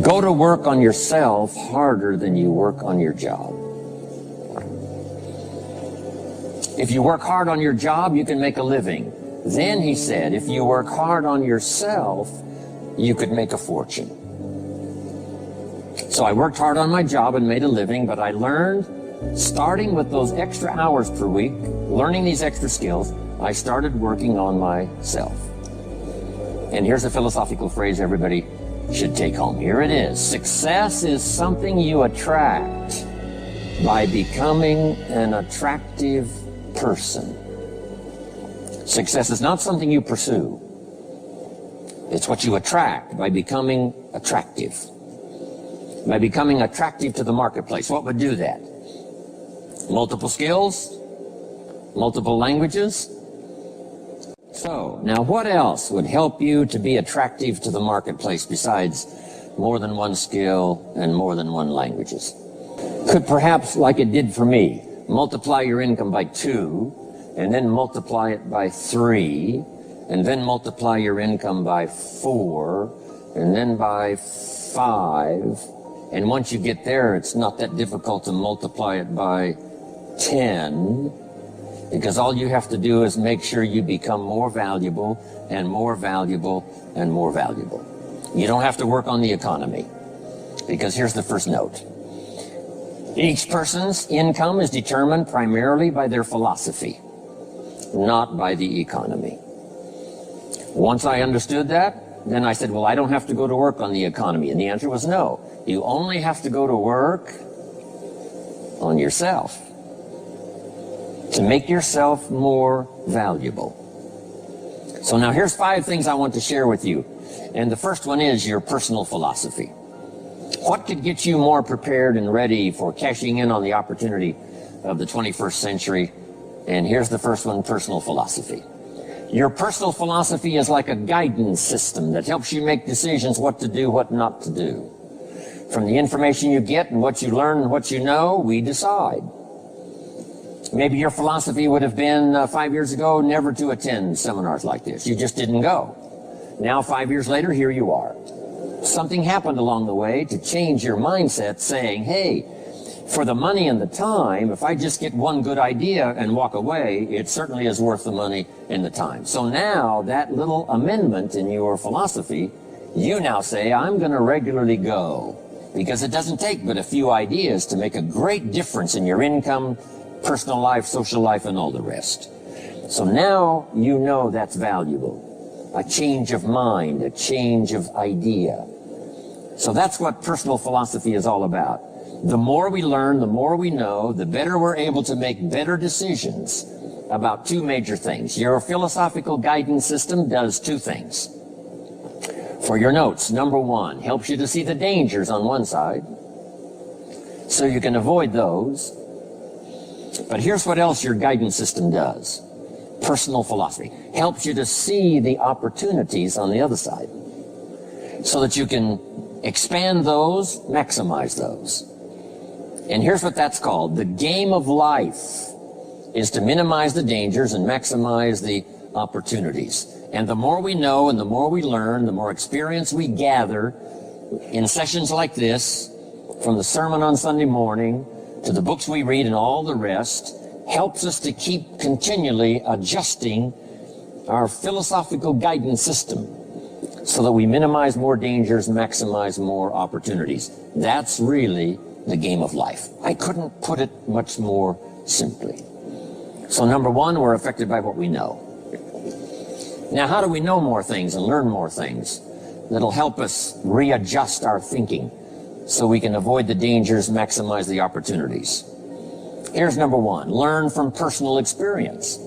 Go to work on yourself harder than you work on your job. If you work hard on your job, you can make a living. Then, he said, if you work hard on yourself, you could make a fortune. So I worked hard on my job and made a living, but I learned, starting with those extra hours per week, learning these extra skills, I started working on myself. And here's a philosophical phrase everybody should take home. Here it is. Success is something you attract by becoming an attractive person. Success is not something you pursue. It's what you attract by becoming attractive. By becoming attractive to the marketplace. What would do that? Multiple skills? Multiple languages? So, now what else would help you to be attractive to the marketplace besides more than one skill and more than one languages? Could perhaps, like it did for me, multiply your income by 2, and then multiply it by 3, and then multiply your income by 4, and then by 5, and once you get there, it's not that difficult to multiply it by 10, because all you have to do is make sure you become more valuable and more valuable and more valuable. You don't have to work on the economy, because here's the first note. Each person's income is determined primarily by their philosophy, not by the economy. Once I understood that, then I said, well, I don't have to go to work on the economy. And the answer was no. You only have to go to work on yourself to make yourself more valuable. So now here's 5 things I want to share with you. And the first one is your personal philosophy. What could get you more prepared and ready for cashing in on the opportunity of the 21st century? And here's the first one, personal philosophy. Your personal philosophy is like a guidance system that helps you make decisions what to do, what not to do. From the information you get and what you learn and what you know, we decide. Maybe your philosophy would have been 5 years ago never to attend seminars like this. You just didn't go. Now 5 years later, here you are. Something happened along the way to change your mindset, saying, hey, for the money and the time, if I just get one good idea and walk away, it certainly is worth the money and the time. So now that little amendment in your philosophy, you now say, I'm going to regularly go, because it doesn't take but a few ideas to make a great difference in your income, personal life, social life, and all the rest. So now you know that's valuable. A change of mind, a change of idea. So that's what personal philosophy is all about. The more we learn, the more we know, the better we're able to make better decisions about 2 major things. Your philosophical guidance system does 2 things. For your notes, number 1, helps you to see the dangers on one side, so you can avoid those. But here's what else your guidance system does. Personal philosophy helps you to see the opportunities on the other side, so that you can expand those, maximize those. And here's what that's called. The game of life is to minimize the dangers and maximize the opportunities. And the more we know and the more we learn, the more experience we gather in sessions like this, from the sermon on Sunday morning to the books we read and all the rest, helps us to keep continually adjusting our philosophical guidance system so that we minimize more dangers, maximize more opportunities. That's really the game of life. I couldn't put it much more simply. So number 1, we're affected by what we know. Now, how do we know more things and learn more things that'll help us readjust our thinking so we can avoid the dangers, maximize the opportunities? Here's number 1, learn from personal experience.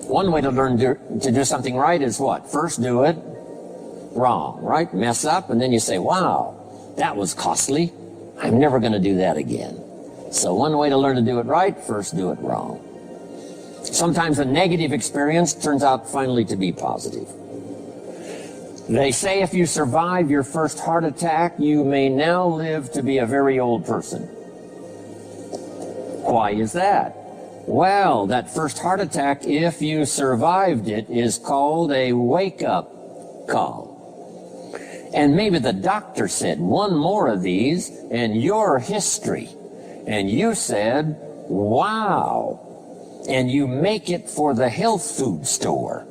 One way to learn to do something right is what? First do it wrong, right? Mess up, and then you say, wow, that was costly. I'm never going to do that again. So one way to learn to do it right, first do it wrong. Sometimes a negative experience turns out finally to be positive. They say if you survive your first heart attack, you may now live to be a very old person. Why is that? Well, that first heart attack, if you survived it, is called a wake-up call. And maybe the doctor said, one more of these and you're history. And you said, wow. And you make it for the health food store.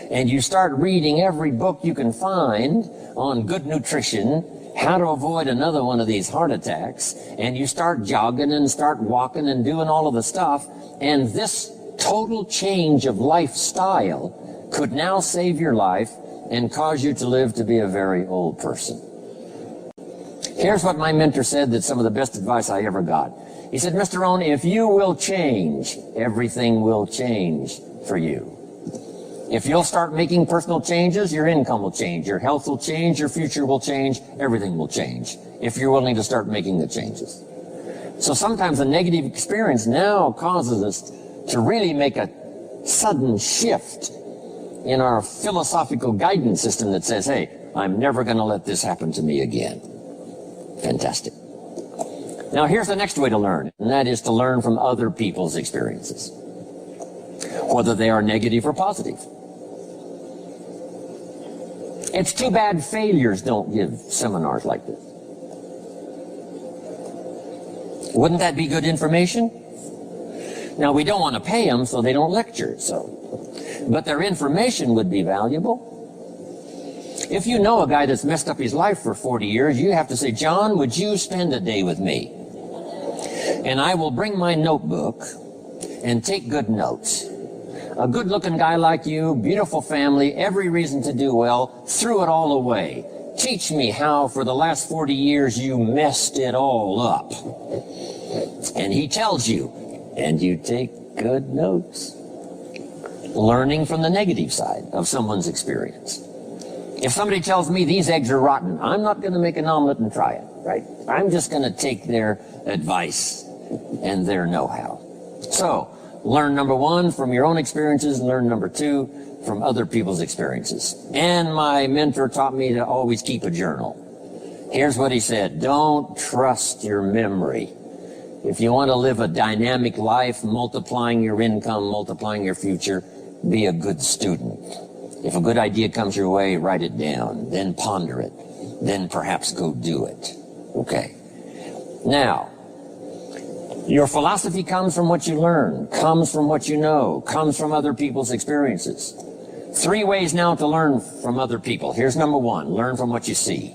And you start reading every book you can find on good nutrition, how to avoid another one of these heart attacks. And you start jogging and start walking and doing all of the stuff. And this total change of lifestyle could now save your life and cause you to live to be a very old person. Here's what my mentor said, that's some of the best advice I ever got. He said, Mr. Rohn, if you will change, everything will change for you. If you'll start making personal changes, your income will change, your health will change, your future will change, everything will change, if you're willing to start making the changes. So sometimes a negative experience now causes us to really make a sudden shift in our philosophical guidance system that says, hey, I'm never going to let this happen to me again. Fantastic. Now here's the next way to learn, and that is to learn from other people's experiences, whether they are negative or positive. It's too bad failures don't give seminars like this. Wouldn't that be good information? Now, we don't want to pay them, so they don't lecture, but their information would be valuable. If you know a guy that's messed up his life for 40 years, you have to say, John, would you spend a day with me? And I will bring my notebook and take good notes. A good-looking guy like you, beautiful family, every reason to do well, threw it all away. Teach me how for the last 40 years you messed it all up. And he tells you, and you take good notes. Learning from the negative side of someone's experience. If somebody tells me these eggs are rotten, I'm not going to make an omelet and try it, right? I'm just going to take their advice and their know-how. So, learn number one from your own experiences, learn number two from other people's experiences. And my mentor taught me to always keep a journal. Here's what he said, don't trust your memory. If you want to live a dynamic life, multiplying your income, multiplying your future, be a good student. If a good idea comes your way, write it down, then ponder it, then perhaps go do it. Okay. Now, your philosophy comes from what you learn, comes from what you know, comes from other people's experiences. 3 ways now to learn from other people. Here's number one, learn from what you see.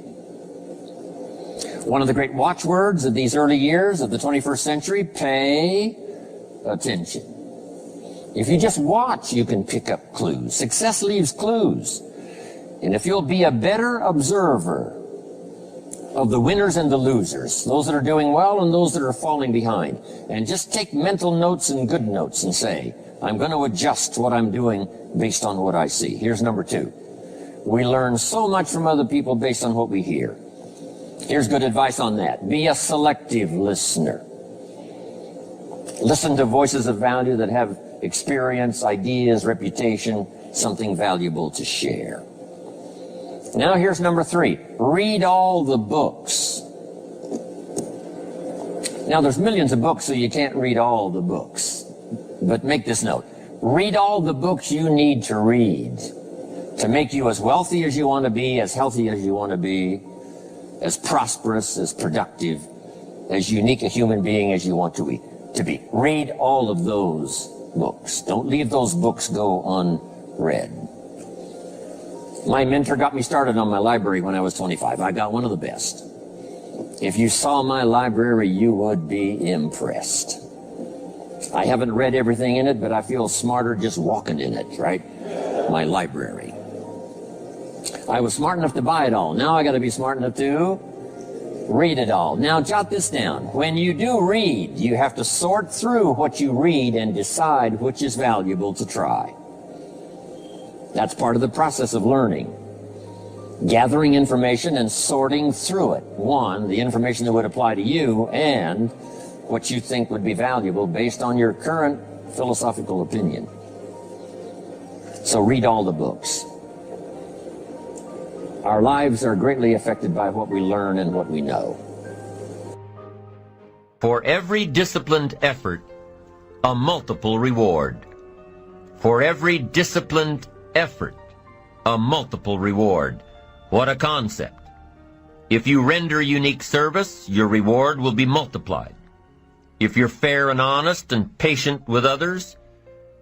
One of the great watchwords of these early years of the 21st century, pay attention. If you just watch, you can pick up clues. Success leaves clues. And if you'll be a better observer of the winners and the losers, those that are doing well and those that are falling behind, and just take mental notes and good notes and say, I'm going to adjust what I'm doing based on what I see. Here's number 2. We learn so much from other people based on what we hear. Here's good advice on that. Be a selective listener. Listen to voices of value that have experience, ideas, reputation, something valuable to share. Now here's number 3. Read all the books. Now there's millions of books, so you can't read all the books. But make this note. Read all the books you need to read to make you as wealthy as you want to be, as healthy as you want to be, as prosperous, as productive, as unique a human being as you want to be. Read all of those books. Don't leave those books go unread. My mentor got me started on my library when I was 25. I got one of the best. If you saw my library, you would be impressed. I haven't read everything in it, but I feel smarter just walking in it, right? My library. I was smart enough to buy it all. Now I got to be smart enough to read it all. Now jot this down. When you do read, you have to sort through what you read and decide which is valuable to try. That's part of the process of learning. Gathering information and sorting through it. One, the information that would apply to you, and what you think would be valuable based on your current philosophical opinion. So read all the books. Our lives are greatly affected by what we learn and what we know. For every disciplined effort, a multiple reward. For every disciplined effort, a multiple reward. What a concept. If you render unique service, your reward will be multiplied. If you're fair and honest and patient with others,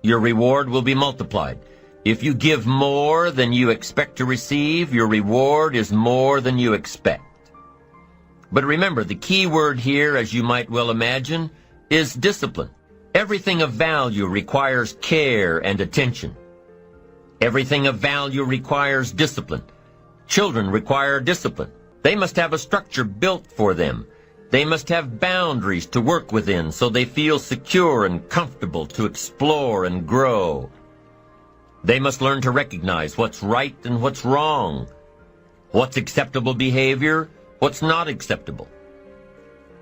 your reward will be multiplied. If you give more than you expect to receive, your reward is more than you expect. But remember, the key word here, as you might well imagine, is discipline. Everything of value requires care and attention. Everything of value requires discipline. Children require discipline. They must have a structure built for them. They must have boundaries to work within so they feel secure and comfortable to explore and grow. They must learn to recognize what's right and what's wrong, what's acceptable behavior, what's not acceptable.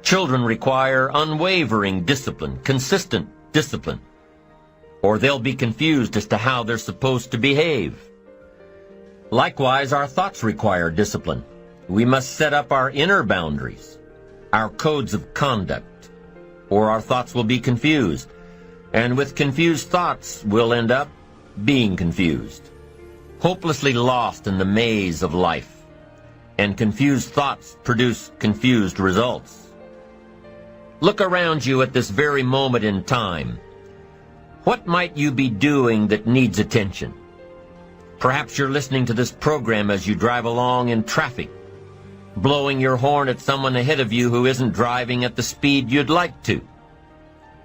Children require unwavering discipline, consistent discipline, or they'll be confused as to how they're supposed to behave. Likewise, our thoughts require discipline. We must set up our inner boundaries, our codes of conduct, or our thoughts will be confused. And with confused thoughts, we'll end up being confused, hopelessly lost in the maze of life. And confused thoughts produce confused results. Look around you at this very moment in time. What might you be doing that needs attention? Perhaps you're listening to this program as you drive along in traffic, blowing your horn at someone ahead of you who isn't driving at the speed you'd like to.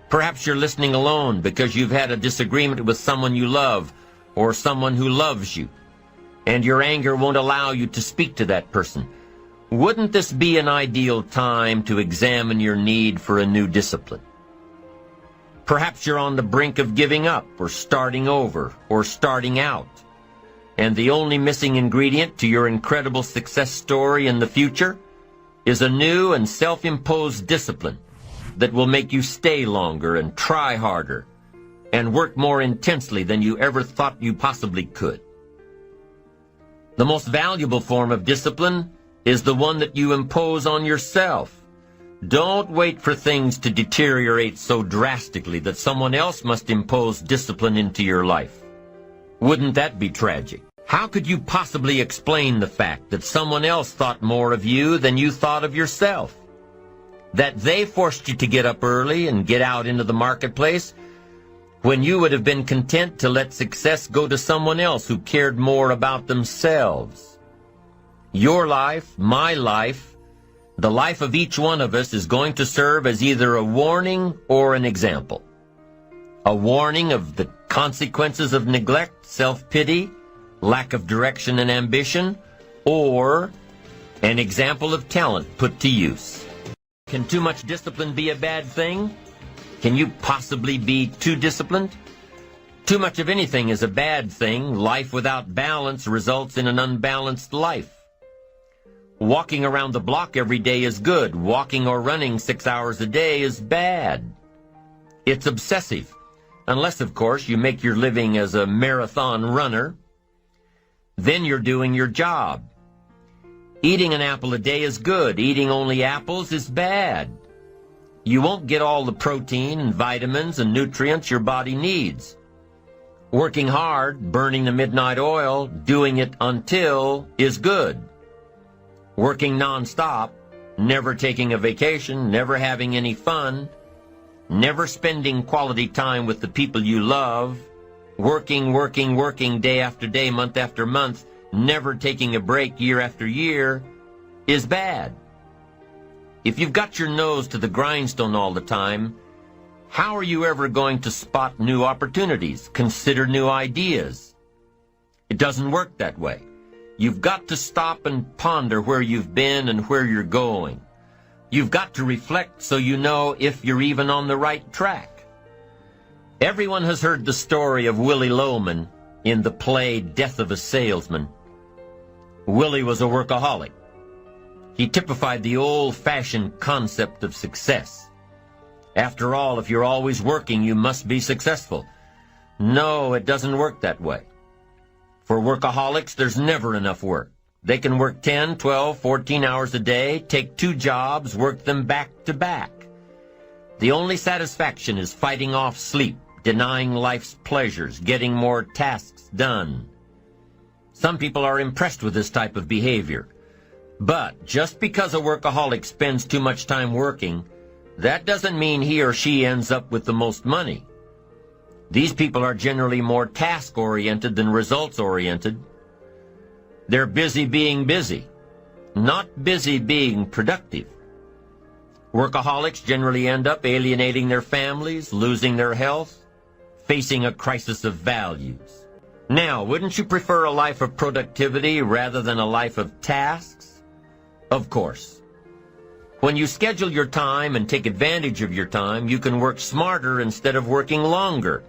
Perhaps you're listening alone because you've had a disagreement with someone you love or someone who loves you, and your anger won't allow you to speak to that person. Wouldn't this be an ideal time to examine your need for a new discipline? Perhaps you're on the brink of giving up or starting over or starting out, and the only missing ingredient to your incredible success story in the future is a new and self-imposed discipline that will make you stay longer and try harder and work more intensely than you ever thought you possibly could. The most valuable form of discipline is the one that you impose on yourself. Don't wait for things to deteriorate so drastically that someone else must impose discipline into your life. Wouldn't that be tragic? How could you possibly explain the fact that someone else thought more of you than you thought of yourself? That they forced you to get up early and get out into the marketplace when you would have been content to let success go to someone else who cared more about themselves? Your life, my life, the life of each one of us is going to serve as either a warning or an example. A warning of the consequences of neglect, self-pity, lack of direction and ambition, or an example of talent put to use. Can too much discipline be a bad thing? Can you possibly be too disciplined? Too much of anything is a bad thing. Life without balance results in an unbalanced life. Walking around the block every day is good. Walking or running 6 hours a day is bad. It's obsessive. Unless, of course, you make your living as a marathon runner. Then you're doing your job. Eating an apple a day is good. Eating only apples is bad. You won't get all the protein and vitamins and nutrients your body needs. Working hard, burning the midnight oil, doing it until is good. Working nonstop, never taking a vacation, never having any fun, never spending quality time with the people you love, working day after day, month after month, never taking a break year after year, is bad. If you've got your nose to the grindstone all the time, how are you ever going to spot new opportunities, consider new ideas? It doesn't work that way. You've got to stop and ponder where you've been and where you're going. You've got to reflect so you know if you're even on the right track. Everyone has heard the story of Willie Loman in the play Death of a Salesman. Willie was a workaholic. He typified the old-fashioned concept of success. After all, if you're always working, you must be successful. No, it doesn't work that way. For workaholics, there's never enough work. They can work 10, 12, 14 hours a day, take 2 jobs, work them back to back. The only satisfaction is fighting off sleep, denying life's pleasures, getting more tasks done. Some people are impressed with this type of behavior. But just because a workaholic spends too much time working, that doesn't mean he or she ends up with the most money. These people are generally more task-oriented than results-oriented. They're busy being busy, not busy being productive. Workaholics generally end up alienating their families, losing their health, facing a crisis of values. Now, wouldn't you prefer a life of productivity rather than a life of tasks? Of course. When you schedule your time and take advantage of your time, you can work smarter instead of working longer,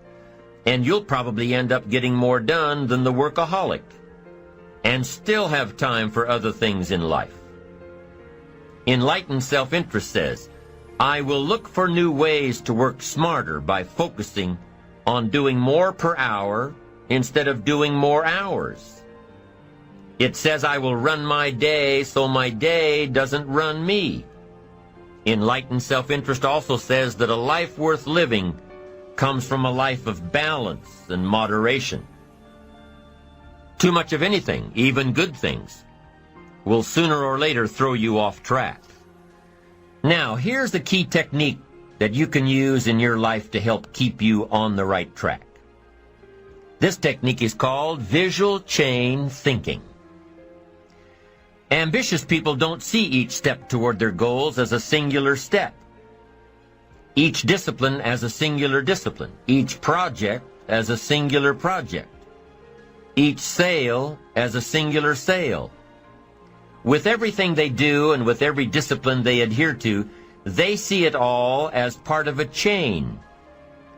and you'll probably end up getting more done than the workaholic, and still have time for other things in life. Enlightened self-interest says, I will look for new ways to work smarter by focusing on doing more per hour instead of doing more hours. It says I will run my day so my day doesn't run me. Enlightened self-interest also says that a life worth living comes from a life of balance and moderation. Too much of anything, even good things, will sooner or later throw you off track. Now, here's the key technique that you can use in your life to help keep you on the right track. This technique is called visual chain thinking. Ambitious people don't see each step toward their goals as a singular step, each discipline as a singular discipline, each project as a singular project, each sale as a singular sale. With everything they do and with every discipline they adhere to, they see it all as part of a chain,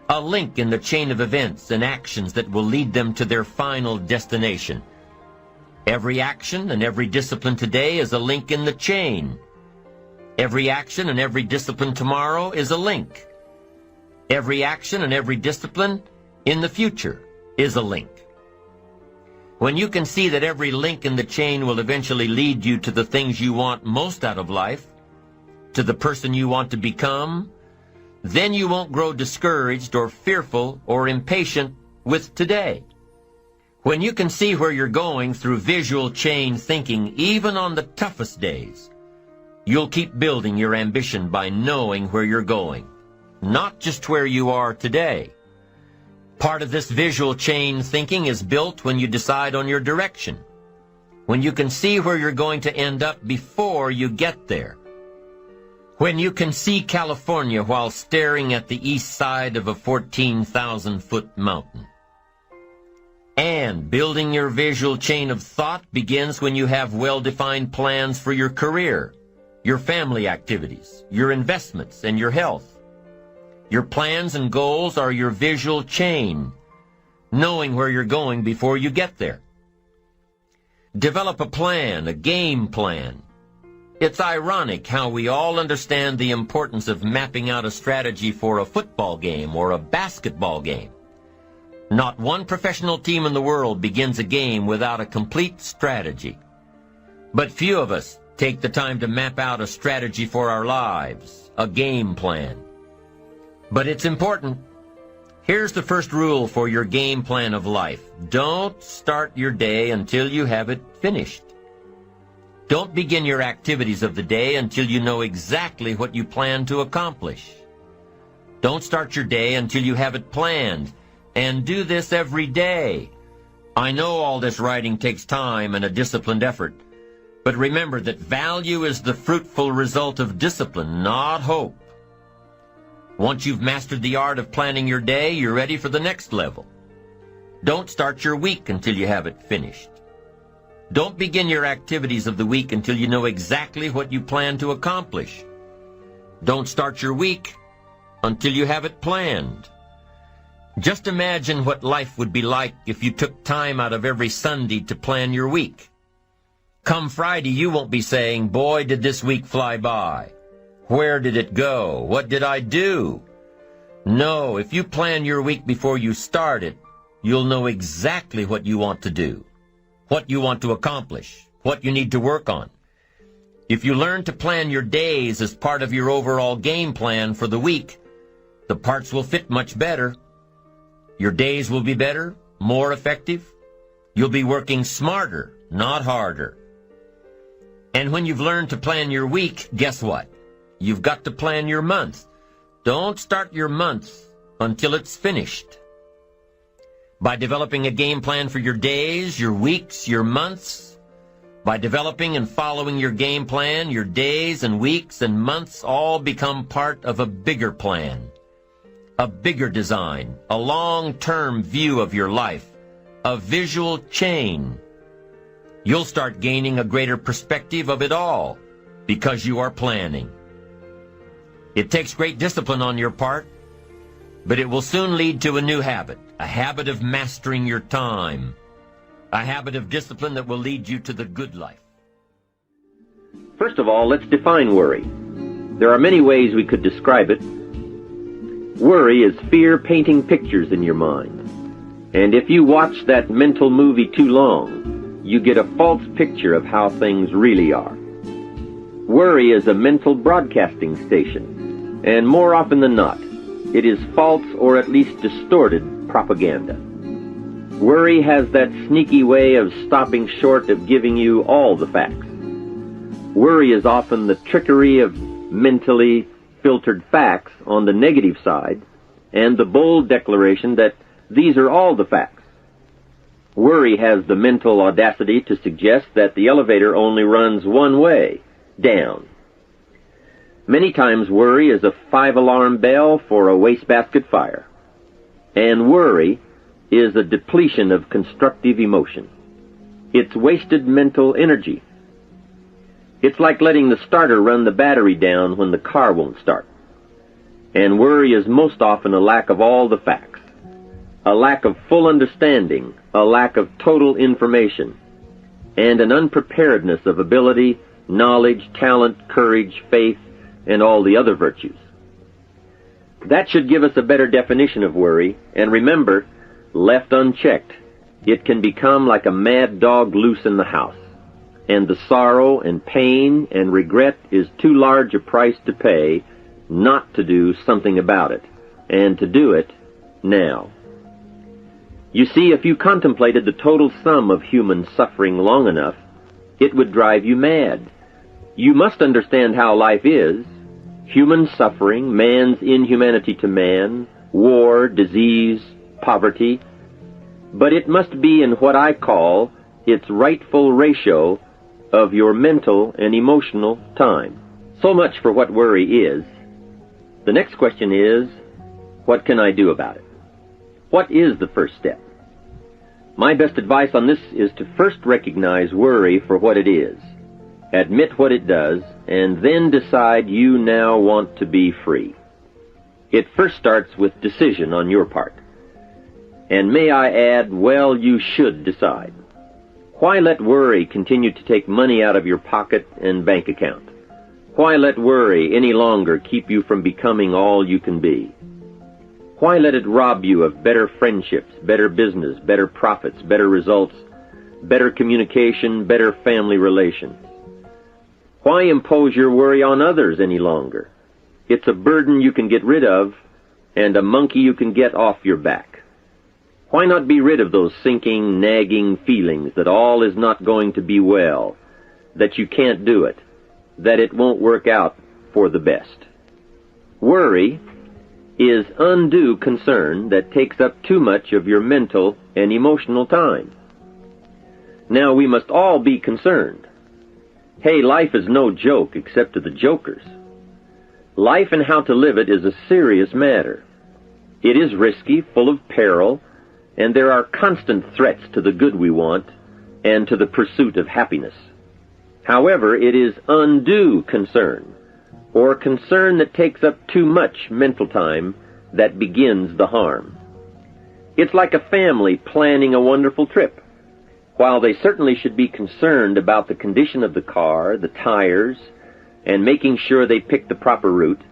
a link in the chain of events and actions that will lead them to their final destination. Every action and every discipline today is a link in the chain. Every action and every discipline tomorrow is a link. Every action and every discipline in the future is a link. When you can see that every link in the chain will eventually lead you to the things you want most out of life, to the person you want to become, then you won't grow discouraged or fearful or impatient with today. When you can see where you're going through visual chain thinking, even on the toughest days, you'll keep building your ambition by knowing where you're going, not just where you are today. Part of this visual chain thinking is built when you decide on your direction, when you can see where you're going to end up before you get there, when you can see California while staring at the east side of a 14,000-foot mountain. And building your visual chain of thought begins when you have well-defined plans for your career, your family activities, your investments, and your health. Your plans and goals are your visual chain, knowing where you're going before you get there. Develop a plan, a game plan. It's ironic how we all understand the importance of mapping out a strategy for a football game or a basketball game. Not one professional team in the world begins a game without a complete strategy. But few of us take the time to map out a strategy for our lives, a game plan. But it's important. Here's the first rule for your game plan of life. Don't start your day until you have it finished. Don't begin your activities of the day until you know exactly what you plan to accomplish. Don't start your day until you have it planned, and do this every day. I know all this writing takes time and a disciplined effort, but remember that value is the fruitful result of discipline, not hope. Once you've mastered the art of planning your day, you're ready for the next level. Don't start your week until you have it finished. Don't begin your activities of the week until you know exactly what you plan to accomplish. Don't start your week until you have it planned. Just imagine what life would be like if you took time out of every Sunday to plan your week. Come Friday, you won't be saying, "Boy, did this week fly by. Where did it go? What did I do?" No, if you plan your week before you start it, you'll know exactly what you want to do, what you want to accomplish, what you need to work on. If you learn to plan your days as part of your overall game plan for the week, the parts will fit much better. Your days will be better, more effective. You'll be working smarter, not harder. And when you've learned to plan your week, guess what? You've got to plan your month. Don't start your month until it's finished. By developing a game plan for your days, your weeks, your months, by developing and following your game plan, your days and weeks and months all become part of a bigger plan, a bigger design, a long-term view of your life, a visual chain. You'll start gaining a greater perspective of it all because you are planning. It takes great discipline on your part, but it will soon lead to a new habit, a habit of mastering your time, a habit of discipline that will lead you to the good life. First of all, let's define worry. There are many ways we could describe it. Worry is fear painting pictures in your mind. And if you watch that mental movie too long, you get a false picture of how things really are. Worry is a mental broadcasting station, and more often than not, it is false or at least distorted propaganda. Worry has that sneaky way of stopping short of giving you all the facts. Worry is often the trickery of mentally filtered facts on the negative side and the bold declaration that these are all the facts. Worry has the mental audacity to suggest that the elevator only runs one way, down. Many times worry is a 5-alarm bell for a wastebasket fire. And worry is a depletion of constructive emotion. It's wasted mental energy. It's like letting the starter run the battery down when the car won't start. And worry is most often a lack of all the facts, a lack of full understanding, a lack of total information, and an unpreparedness of ability, knowledge, talent, courage, faith, and all the other virtues. That should give us a better definition of worry, and remember, left unchecked, it can become like a mad dog loose in the house, and the sorrow and pain and regret is too large a price to pay not to do something about it, and to do it now. You see, if you contemplated the total sum of human suffering long enough, it would drive you mad. You must understand how life is. Human suffering, man's inhumanity to man, war, disease, poverty. But it must be in what I call its rightful ratio of your mental and emotional time. So much for what worry is. The next question is, what can I do about it? What is the first step? My best advice on this is to first recognize worry for what it is, admit what it does, and then decide you now want to be free. It first starts with decision on your part. And may I add, well, you should decide. Why let worry continue to take money out of your pocket and bank account? Why let worry any longer keep you from becoming all you can be? Why let it rob you of better friendships, better business, better profits, better results, better communication, better family relations? Why impose your worry on others any longer? It's a burden you can get rid of and a monkey you can get off your back. Why not be rid of those sinking, nagging feelings that all is not going to be well, that you can't do it, that it won't work out for the best? Worry is undue concern that takes up too much of your mental and emotional time. Now, we must all be concerned. Hey, life is no joke except to the jokers. Life and how to live it is a serious matter. It is risky, full of peril, and there are constant threats to the good we want and to the pursuit of happiness. However, it is undue concern, or concern that takes up too much mental time, that begins the harm. It's like a family planning a wonderful trip. While they certainly should be concerned about the condition of the car, the tires, and making sure they pick the proper route,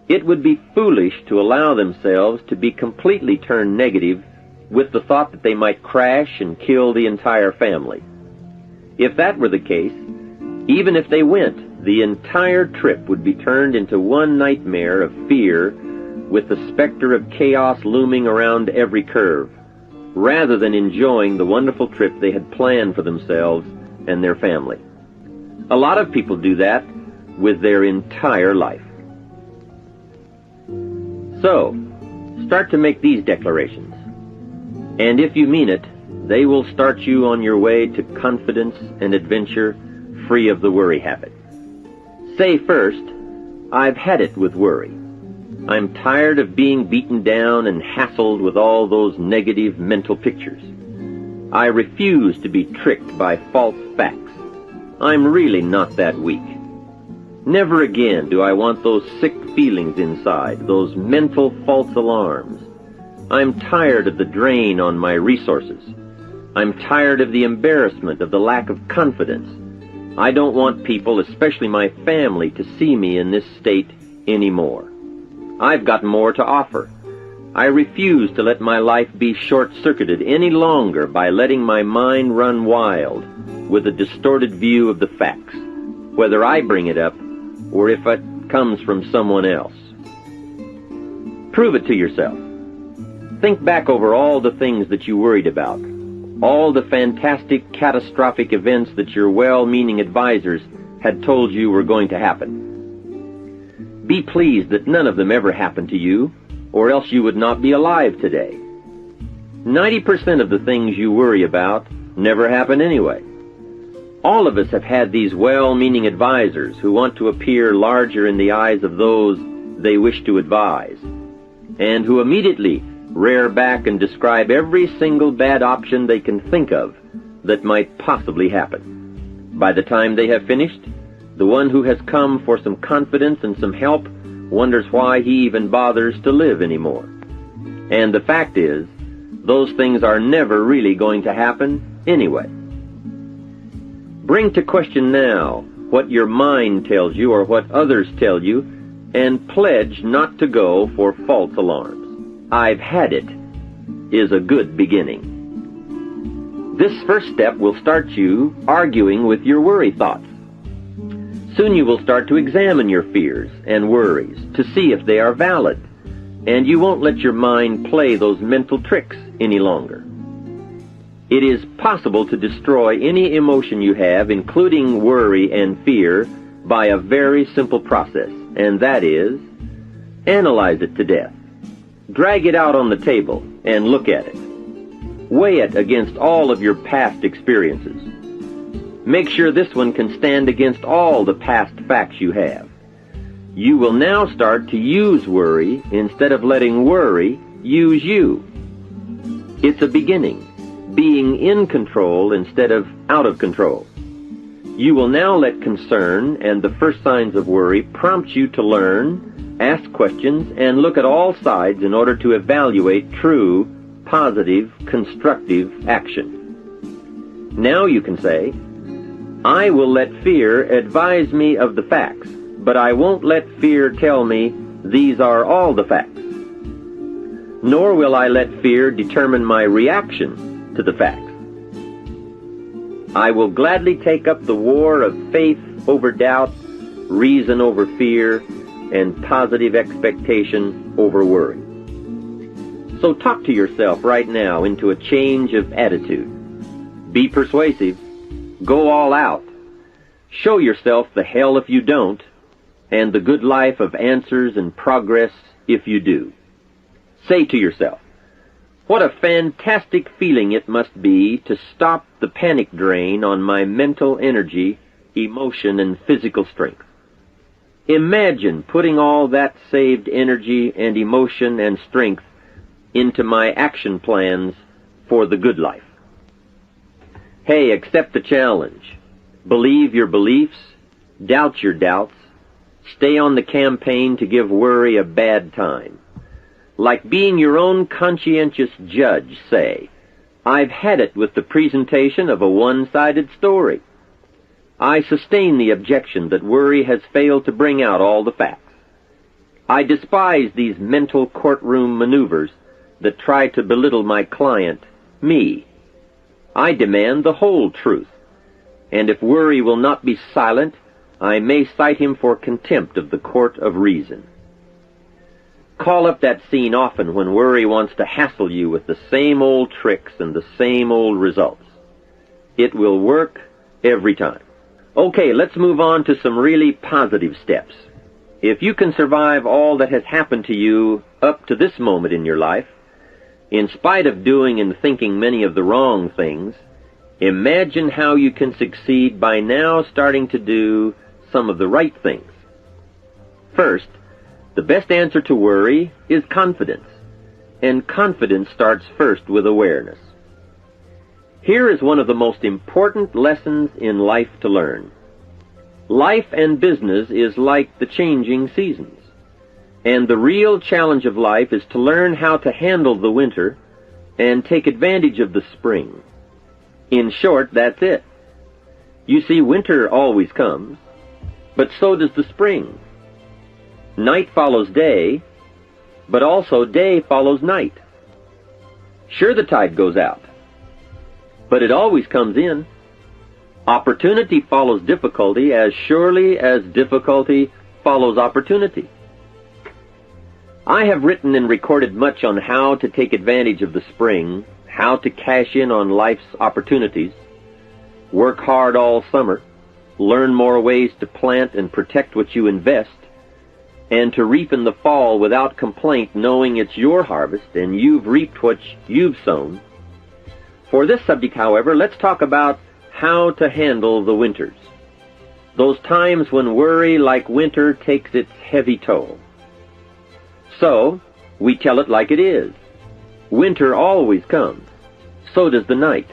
it would be foolish to allow themselves to be completely turned negative with the thought that they might crash and kill the entire family. If that were the case, even if they went, the entire trip would be turned into one nightmare of fear with the specter of chaos looming around every curve, rather than enjoying the wonderful trip they had planned for themselves and their family. A lot of people do that with their entire life. So, start to make these declarations. And if you mean it, they will start you on your way to confidence and adventure, free of the worry habit. Say first, I've had it with worry. I'm tired of being beaten down and hassled with all those negative mental pictures. I refuse to be tricked by false facts. I'm really not that weak. Never again do I want those sick feelings inside, those mental false alarms. I'm tired of the drain on my resources. I'm tired of the embarrassment of the lack of confidence. I don't want people, especially my family, to see me in this state anymore. I've got more to offer. I refuse to let my life be short-circuited any longer by letting my mind run wild with a distorted view of the facts, whether I bring it up or if it comes from someone else. Prove it to yourself. Think back over all the things that you worried about, all the fantastic, catastrophic events that your well-meaning advisors had told you were going to happen. Be pleased that none of them ever happened to you, or else you would not be alive today. 90% of the things you worry about never happen anyway. All of us have had these well-meaning advisors who want to appear larger in the eyes of those they wish to advise, and who immediately rear back and describe every single bad option they can think of that might possibly happen. By the time they have finished, the one who has come for some confidence and some help wonders why he even bothers to live anymore. And the fact is, those things are never really going to happen anyway. Bring to question now what your mind tells you or what others tell you, and pledge not to go for false alarms. I've had it is a good beginning. This first step will start you arguing with your worry thoughts. Soon you will start to examine your fears and worries to see if they are valid, and you won't let your mind play those mental tricks any longer. It is possible to destroy any emotion you have, including worry and fear, by a very simple process, and that is, analyze it to death. Drag it out on the table and look at it. Weigh it against all of your past experiences. Make sure this one can stand against all the past facts you have. You will now start to use worry instead of letting worry use you. It's a beginning, being in control instead of out of control. You will now let concern and the first signs of worry prompt you to learn, ask questions, and look at all sides in order to evaluate true, positive, constructive action. Now you can say, I will let fear advise me of the facts, but I won't let fear tell me these are all the facts. Nor will I let fear determine my reaction to the facts. I will gladly take up the war of faith over doubt, reason over fear, and positive expectation over worry. So talk to yourself right now into a change of attitude. Be persuasive. Go all out. Show yourself the hell if you don't, and the good life of answers and progress if you do. Say to yourself, what a fantastic feeling it must be to stop the panic drain on my mental energy, emotion, and physical strength. Imagine putting all that saved energy and emotion and strength into my action plans for the good life. Hey, accept the challenge. Believe your beliefs, doubt your doubts, stay on the campaign to give worry a bad time. Like being your own conscientious judge, say, I've had it with the presentation of a one-sided story. I sustain the objection that worry has failed to bring out all the facts. I despise these mental courtroom maneuvers that try to belittle my client, me. I demand the whole truth, and if worry will not be silent, I may cite him for contempt of the court of reason. Call up that scene often when worry wants to hassle you with the same old tricks and the same old results. It will work every time. Okay, let's move on to some really positive steps. If you can survive all that has happened to you up to this moment in your life, in spite of doing and thinking many of the wrong things, imagine how you can succeed by now starting to do some of the right things. First, the best answer to worry is confidence, and confidence starts first with awareness. Here is one of the most important lessons in life to learn. Life and business is like the changing seasons, and the real challenge of life is to learn how to handle the winter and take advantage of the spring. In short, that's it. You see, winter always comes, but so does the spring. Night follows day, but also day follows night. Sure, the tide goes out, but it always comes in. Opportunity follows difficulty as surely as difficulty follows opportunity. I have written and recorded much on how to take advantage of the spring, how to cash in on life's opportunities, work hard all summer, learn more ways to plant and protect what you invest, and to reap in the fall without complaint, knowing it's your harvest and you've reaped what you've sown. For this subject, however, let's talk about how to handle the winters, those times when worry, like winter, takes its heavy toll. So, we tell it like it is. Winter always comes. So does the night.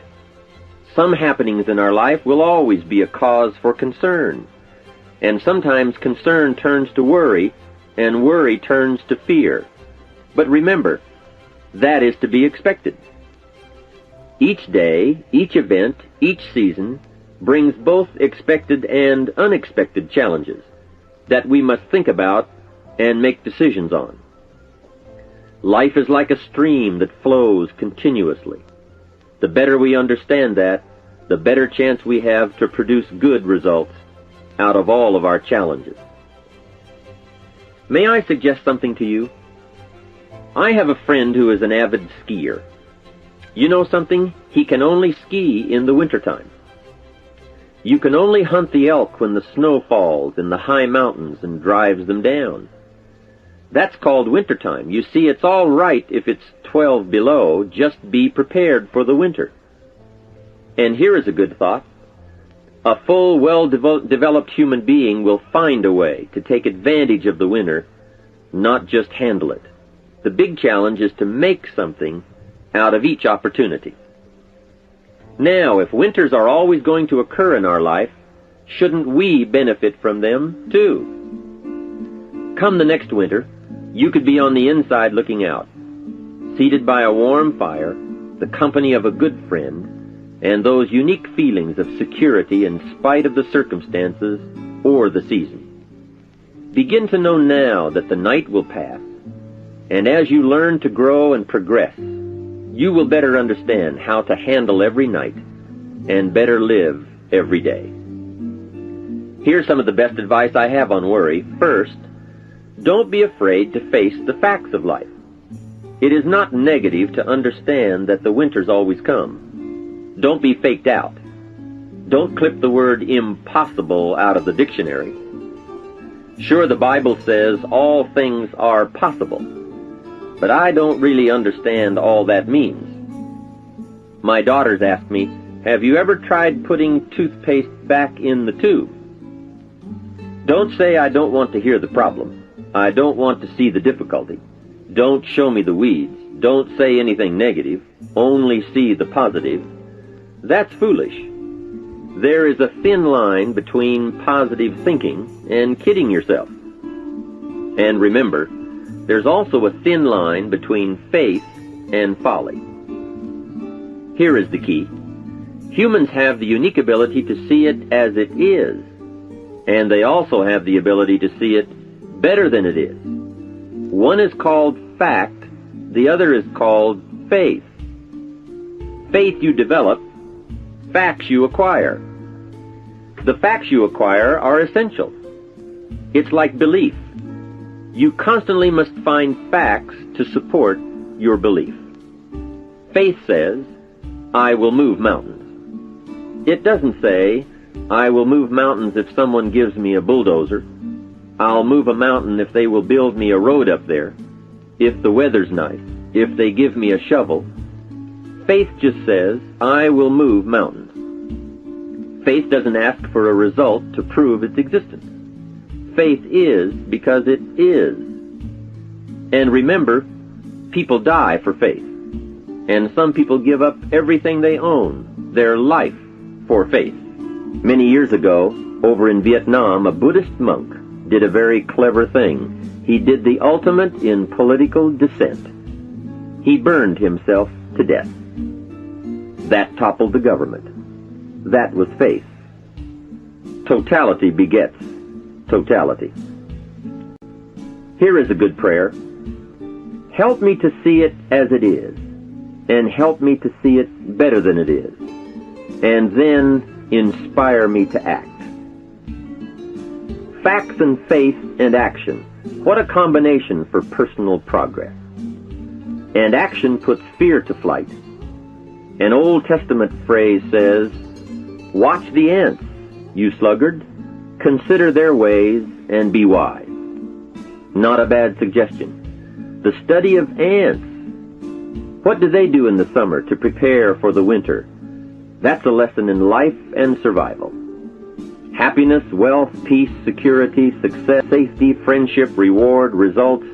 Some happenings in our life will always be a cause for concern, and sometimes concern turns to worry, and worry turns to fear. But remember, that is to be expected. Each day, each event, each season brings both expected and unexpected challenges that we must think about and make decisions on. Life is like a stream that flows continuously. The better we understand that, the better chance we have to produce good results out of all of our challenges. May I suggest something to you? I have a friend who is an avid skier. You know something? He can only ski in the wintertime. You can only hunt the elk when the snow falls in the high mountains and drives them down. That's called wintertime. You see, it's all right if it's 12 below. Just be prepared for the winter. And here is a good thought. A full, well-developed human being will find a way to take advantage of the winter, not just handle it. The big challenge is to make something out of each opportunity. Now, if winters are always going to occur in our life, shouldn't we benefit from them too? Come the next winter, you could be on the inside looking out, seated by a warm fire, the company of a good friend, and those unique feelings of security in spite of the circumstances or the season. Begin to know now that the night will pass, and as you learn to grow and progress, you will better understand how to handle every night and better live every day. Here's some of the best advice I have on worry. First, don't be afraid to face the facts of life. It is not negative to understand that the winters always come. Don't be faked out. Don't clip the word impossible out of the dictionary. Sure, the Bible says all things are possible, but I don't really understand all that means. My daughters ask me, have you ever tried putting toothpaste back in the tube? Don't say I don't want to hear the problem. I don't want to see the difficulty. Don't show me the weeds. Don't say anything negative. Only see the positive. That's foolish. There is a thin line between positive thinking and kidding yourself. And remember, there's also a thin line between faith and folly. Here is the key. Humans have the unique ability to see it as it is, and they also have the ability to see it better than it is. One is called fact, the other is called faith. Faith you develop, facts you acquire. The facts you acquire are essential. It's like belief. You constantly must find facts to support your belief. Faith says, I will move mountains. It doesn't say, I will move mountains if someone gives me a bulldozer. I'll move a mountain if they will build me a road up there. If the weather's nice, if they give me a shovel. Faith just says, I will move mountains. Faith doesn't ask for a result to prove its existence. Faith is because it is. And remember, people die for faith. And some people give up everything they own, their life, for faith. Many years ago, over in Vietnam, a Buddhist monk did a very clever thing. He did the ultimate in political dissent. He burned himself to death. That toppled the government. That was faith. Totality begets totality. Here is a good prayer. Help me to see it as it is, and help me to see it better than it is, and then inspire me to act. Facts and faith and action. What a combination for personal progress. And action puts fear to flight. An Old Testament phrase says, watch the ants, you sluggard. Consider their ways and be wise. Not a bad suggestion. The study of ants. What do they do in the summer to prepare for the winter? That's a lesson in life and survival. Happiness, wealth, peace, security, success, safety, friendship, reward, results,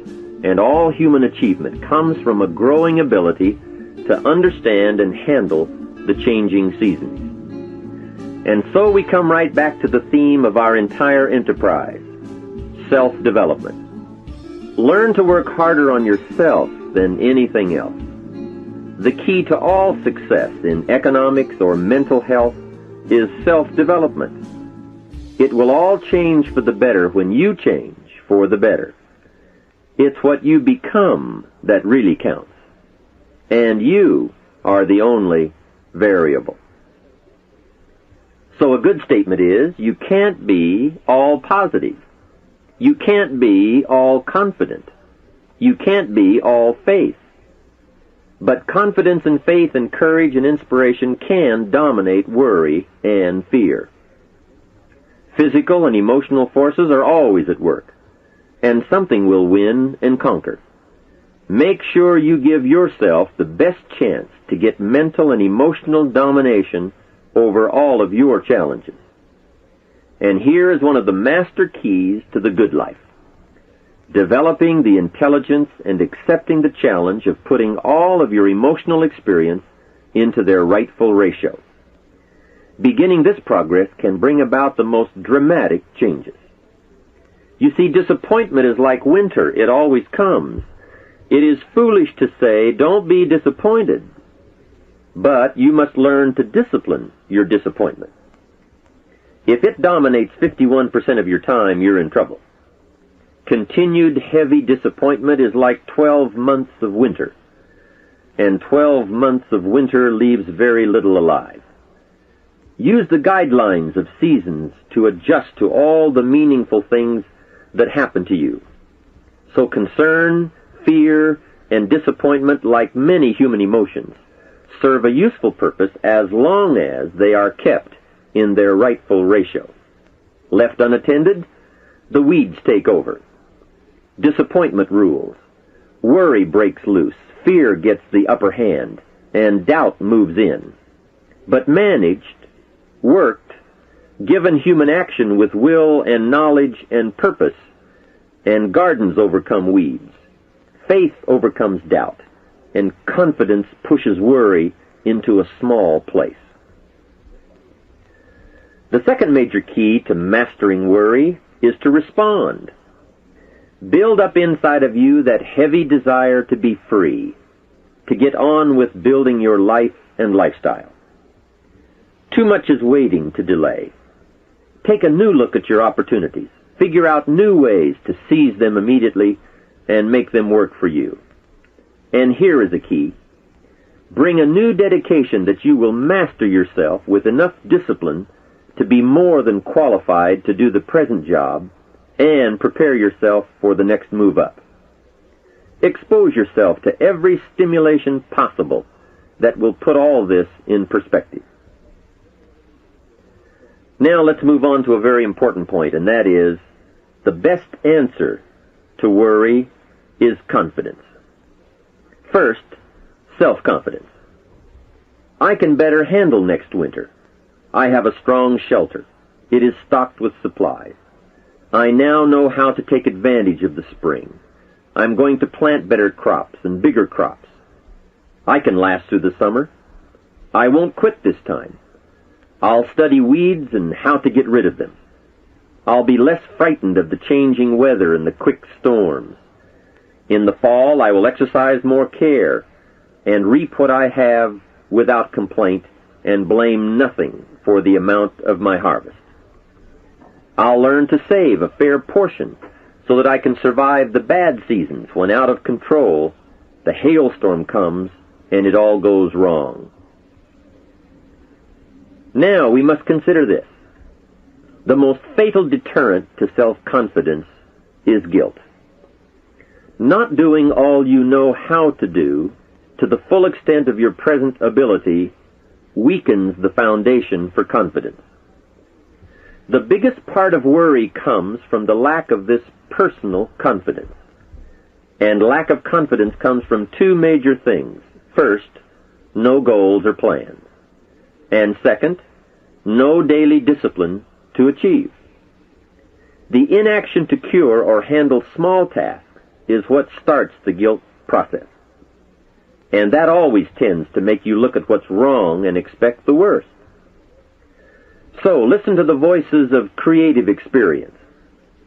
and all human achievement comes from a growing ability to understand and handle the changing seasons. And so we come right back to the theme of our entire enterprise, self-development. Learn to work harder on yourself than anything else. The key to all success in economics or mental health is self-development. It will all change for the better when you change for the better. It's what you become that really counts. And you are the only variable. So a good statement is, you can't be all positive. You can't be all confident. You can't be all faith. But confidence and faith and courage and inspiration can dominate worry and fear. Physical and emotional forces are always at work, and something will win and conquer. Make sure you give yourself the best chance to get mental and emotional domination over all of your challenges. And here is one of the master keys to the good life. Developing the intelligence and accepting the challenge of putting all of your emotional experience into their rightful ratio. Beginning this progress can bring about the most dramatic changes. You see, disappointment is like winter. It always comes. It is foolish to say, don't be disappointed. But you must learn to discipline your disappointment. If it dominates 51% of your time, you're in trouble. Continued heavy disappointment is like 12 months of winter. And 12 months of winter leaves very little alive. Use the guidelines of seasons to adjust to all the meaningful things that happen to you. So concern, fear, and disappointment, like many human emotions, serve a useful purpose as long as they are kept in their rightful ratio. Left unattended, the weeds take over. Disappointment rules. Worry breaks loose. Fear gets the upper hand, and doubt moves in. But managed, worked, given human action with will and knowledge and purpose, and gardens overcome weeds. Faith overcomes doubt, and confidence pushes worry into a small place. The second major key to mastering worry is to respond. Build up inside of you that heavy desire to be free, to get on with building your life and lifestyle. Too much is waiting to delay. Take a new look at your opportunities. Figure out new ways to seize them immediately and make them work for you. And here is a key. Bring a new dedication that you will master yourself with enough discipline to be more than qualified to do the present job and prepare yourself for the next move up. Expose yourself to every stimulation possible that will put all this in perspective. Now let's move on to a very important point, and that is the best answer to worry is confidence. First, self-confidence. I can better handle next winter. I have a strong shelter. It is stocked with supplies. I now know how to take advantage of the spring. I'm going to plant better crops and bigger crops. I can last through the summer. I won't quit this time. I'll study weeds and how to get rid of them. I'll be less frightened of the changing weather and the quick storms. In the fall, I will exercise more care and reap what I have without complaint and blame nothing for the amount of my harvest. I'll learn to save a fair portion so that I can survive the bad seasons when out of control the hailstorm comes and it all goes wrong. Now we must consider this. The most fatal deterrent to self-confidence is guilt. Not doing all you know how to do to the full extent of your present ability weakens the foundation for confidence. The biggest part of worry comes from the lack of this personal confidence. And lack of confidence comes from two major things. First, no goals or plans. And second, no daily discipline to achieve. The inaction to cure or handle small tasks is what starts the guilt process. And that always tends to make you look at what's wrong and expect the worst. So listen to the voices of creative experience.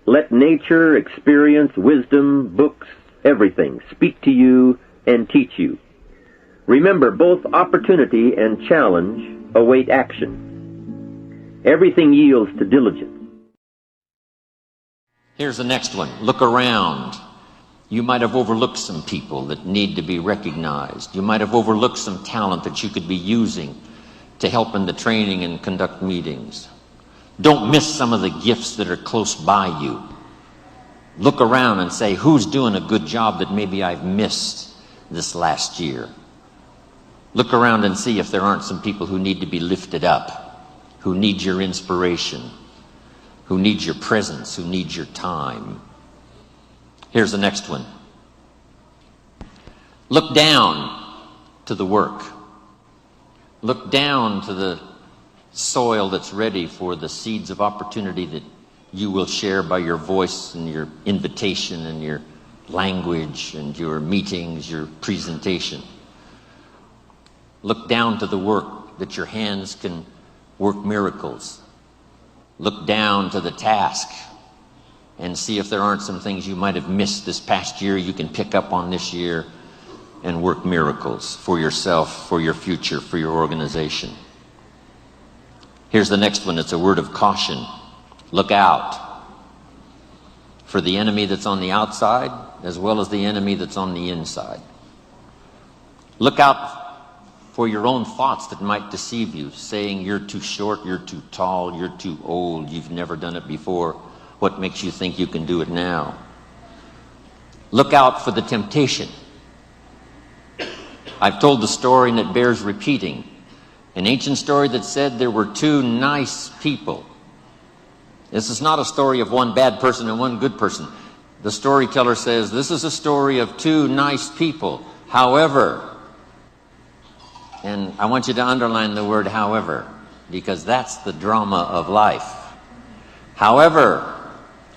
Let nature, experience, wisdom, books, everything speak to you and teach you. Remember, both opportunity and challenge await action. Everything yields to diligence. Here's the next one. Look around. You might have overlooked some people that need to be recognized. You might have overlooked some talent that you could be using to help in the training and conduct meetings. Don't miss some of the gifts that are close by you. Look around and say, who's doing a good job that maybe I've missed this last year? Look around and see if there aren't some people who need to be lifted up, who need your inspiration, who need your presence, who need your time. Here's the next one. Look down to the work. Look down to the soil that's ready for the seeds of opportunity that you will share by your voice and your invitation and your language and your meetings, your presentation. Look down to the work that your hands can work miracles. Look down to the task and see if there aren't some things you might have missed this past year you can pick up on this year and work miracles for yourself, for your future, for your organization. Here's the next one. It's a word of caution. Look out for the enemy that's on the outside as well as the enemy that's on the inside. Look out for your own thoughts that might deceive you, saying you're too short, you're too tall, you're too old, you've never done it before. What makes you think you can do it now? Look out for the temptation. I've told the story and it bears repeating. An ancient story that said there were two nice people. This is not a story of one bad person and one good person. The storyteller says this is a story of two nice people. However, and I want you to underline the word however, because that's the drama of life. However,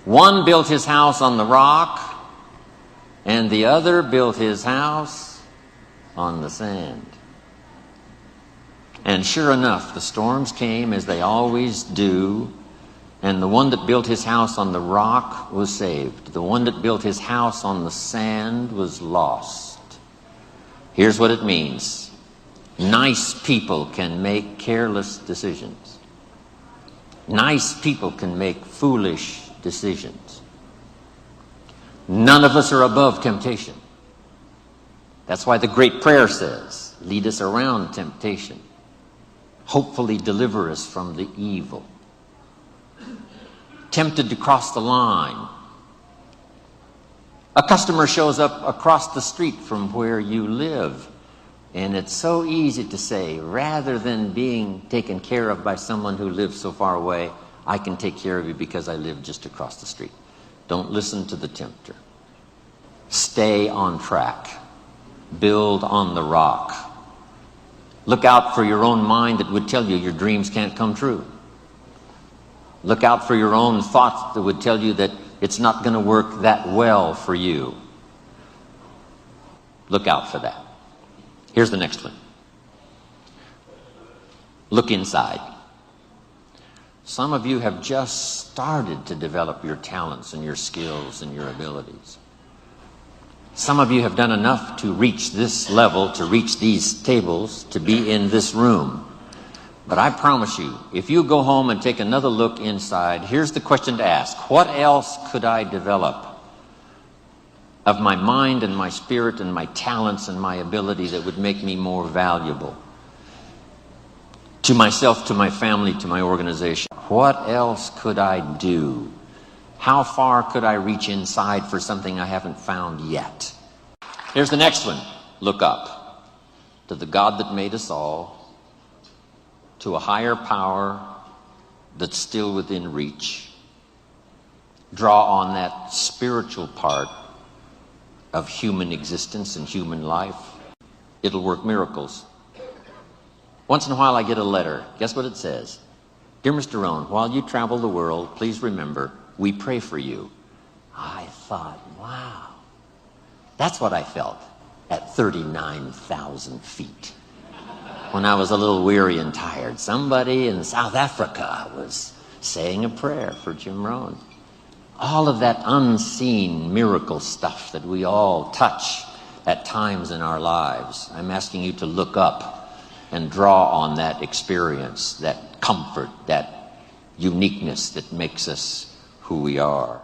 one built his house on the rock, and the other built his house on the sand. And sure enough, the storms came as they always do, and the one that built his house on the rock was saved. The one that built his house on the sand was lost. Here's what it means. Nice people can make careless decisions. Nice people can make foolish decisions. None of us are above temptation. That's why the great prayer says, lead us around temptation. Hopefully deliver us from the evil. Tempted to cross the line. A customer shows up across the street from where you live. And it's so easy to say, rather than being taken care of by someone who lives so far away, I can take care of you because I live just across the street. Don't listen to the tempter. Stay on track. Build on the rock. Look out for your own mind that would tell you your dreams can't come true. Look out for your own thoughts that would tell you that it's not going to work that well for you. Look out for that. Here's the next one. Look inside. Some of you have just started to develop your talents and your skills and your abilities. Some of you have done enough to reach this level, to reach these tables, to be in this room. But I promise you, if you go home and take another look inside, here's the question to ask. What else could I develop of my mind and my spirit and my talents and my ability that would make me more valuable to myself, to my family, to my organization? What else could I do? How far could I reach inside for something I haven't found yet? Here's the next one. Look up to the God that made us all, to a higher power that's still within reach. Draw on that spiritual part of human existence and human life. It'll work miracles. Once in a while I get a letter. Guess what it says? Dear Mr. Rohn, while you travel the world, please remember, we pray for you. I thought, wow. That's what I felt at 39,000 feet. When I was a little weary and tired, somebody in South Africa was saying a prayer for Jim Rohn. All of that unseen miracle stuff that we all touch at times in our lives. I'm asking you to look up and draw on that experience, that comfort, that uniqueness that makes us who we are.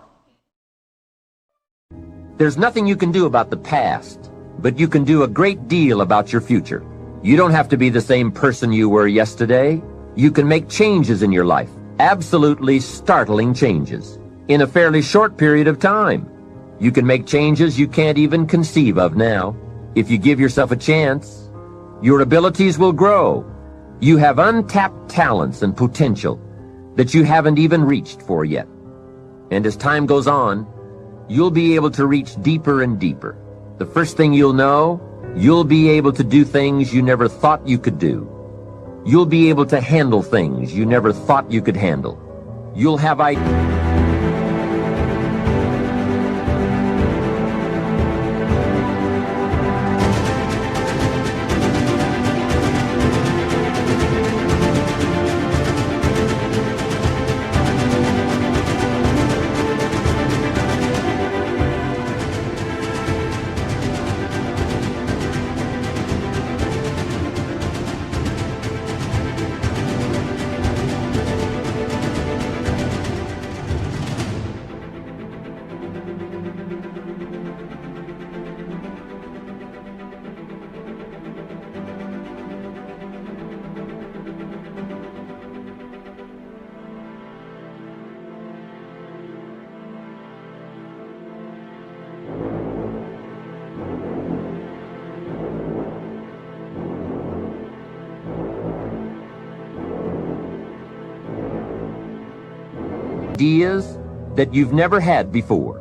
There's nothing you can do about the past, but you can do a great deal about your future. You don't have to be the same person you were yesterday. You can make changes in your life, absolutely startling changes, in a fairly short period of time. You can make changes you can't even conceive of now. If you give yourself a chance, your abilities will grow. You have untapped talents and potential that you haven't even reached for yet. And as time goes on, you'll be able to reach deeper and deeper. The first thing you'll know, you'll be able to do things you never thought you could do. You'll be able to handle things you never thought you could handle. You'll have ideas. That you've never had before.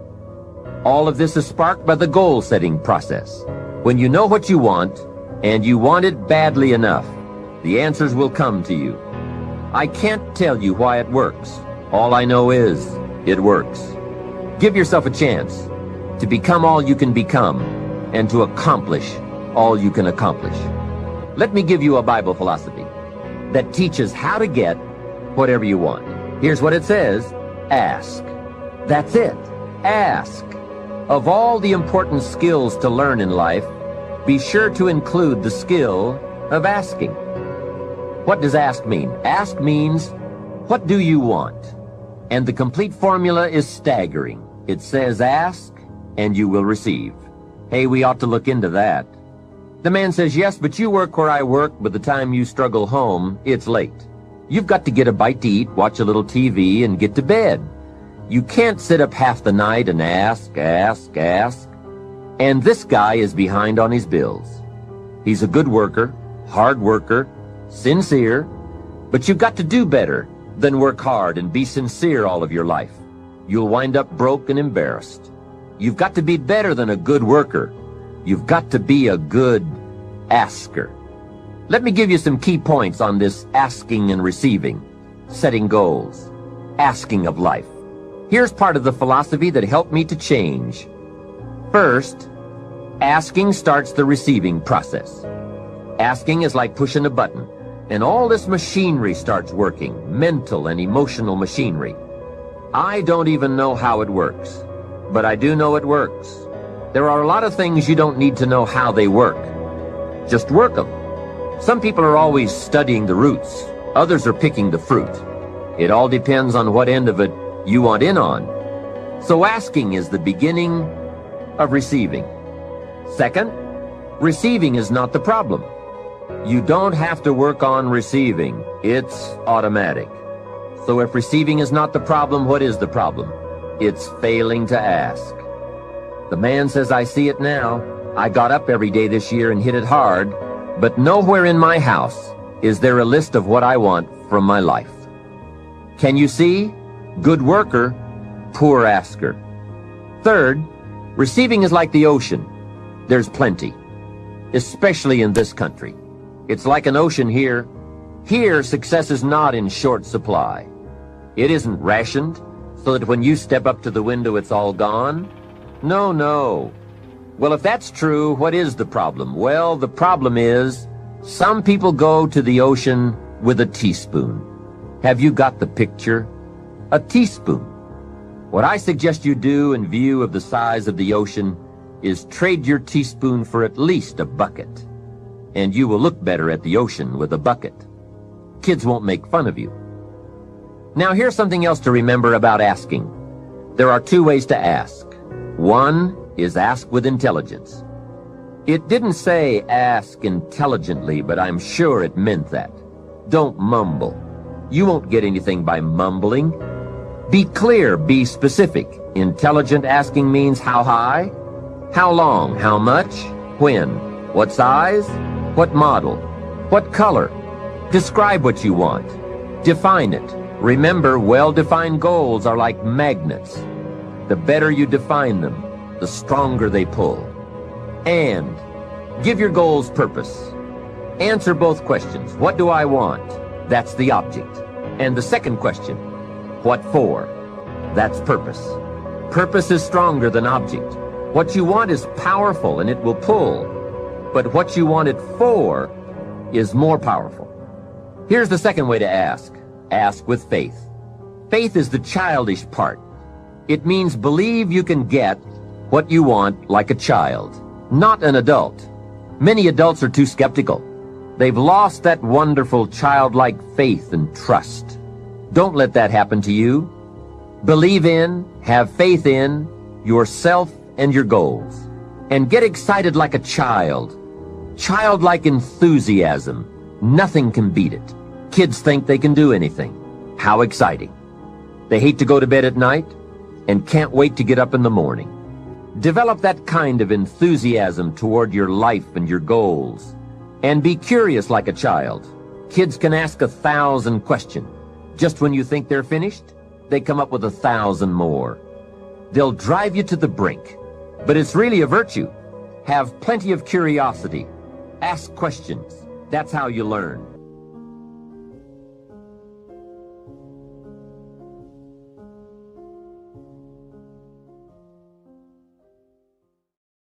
All of this is sparked by the goal-setting process. When you know what you want, and you want it badly enough, the answers will come to you. I can't tell you why it works. All I know is, it works. Give yourself a chance to become all you can become, and to accomplish all you can accomplish. Let me give you a Bible philosophy that teaches how to get whatever you want. Here's what it says. Ask. That's it. Ask. Of all the important skills to learn in life, be sure to include the skill of asking. What does ask mean? Ask means, what do you want? And the complete formula is staggering. It says ask, and you will receive. Hey, we ought to look into that. The man says, yes, but you work where I work. By the time you struggle home, it's late. You've got to get a bite to eat, watch a little TV, and get to bed. You can't sit up half the night and ask. And this guy is behind on his bills. He's a good worker, hard worker, sincere, but you've got to do better than work hard and be sincere all of your life. You'll wind up broke and embarrassed. You've got to be better than a good worker. You've got to be a good asker. Let me give you some key points on this asking and receiving, setting goals, asking of life. Here's part of the philosophy that helped me to change. First, asking starts the receiving process. Asking is like pushing a button, and all this machinery starts working, mental and emotional machinery. I don't even know how it works, but I do know it works. There are a lot of things you don't need to know how they work. Just work them. Some people are always studying the roots. Others are picking the fruit. It all depends on what end of it you want in on. So asking is the beginning of receiving. Second, receiving is not the problem. You don't have to work on receiving. It's automatic. So if receiving is not the problem, what is the problem? It's failing to ask. The man says, I see it now. I got up every day this year and hit it hard, but nowhere in my house is there a list of what I want from my life. Can you see? Good worker, poor asker. Third, receiving is like the ocean. There's plenty, especially in this country. It's like an ocean here. Here, success is not in short supply. It isn't rationed, so that when you step up to the window, it's all gone. No, no. Well, if that's true, what is the problem? Well, the problem is some people go to the ocean with a teaspoon. Have you got the picture? A teaspoon. What I suggest you do in view of the size of the ocean is trade your teaspoon for at least a bucket. And you will look better at the ocean with a bucket. Kids won't make fun of you. Now here's something else to remember about asking. There are two ways to ask. One is ask with intelligence. It didn't say ask intelligently, but I'm sure it meant that. Don't mumble. You won't get anything by mumbling. Be clear, be specific. Intelligent asking means how high, how long, how much, when, what size, what model, what color. Describe what you want. Define it. Remember, well-defined goals are like magnets. The better you define them, the stronger they pull. And give your goals purpose. Answer both questions. What do I want? That's the object. And the second question, what for? That's purpose. Purpose is stronger than object. What you want is powerful and it will pull. But what you want it for is more powerful. Here's the second way to ask. Ask with faith. Faith is the childish part. It means believe you can get what you want like a child, not an adult. Many adults are too skeptical. They've lost that wonderful childlike faith and trust. Don't let that happen to you. Believe in, have faith in yourself and your goals. And get excited like a child. Childlike enthusiasm. Nothing can beat it. Kids think they can do anything. How exciting. They hate to go to bed at night and can't wait to get up in the morning. Develop that kind of enthusiasm toward your life and your goals. And be curious like a child. Kids can ask 1,000 questions. Just when you think they're finished, they come up with 1,000 more. They'll drive you to the brink. But it's really a virtue. Have plenty of curiosity. Ask questions. That's how you learn.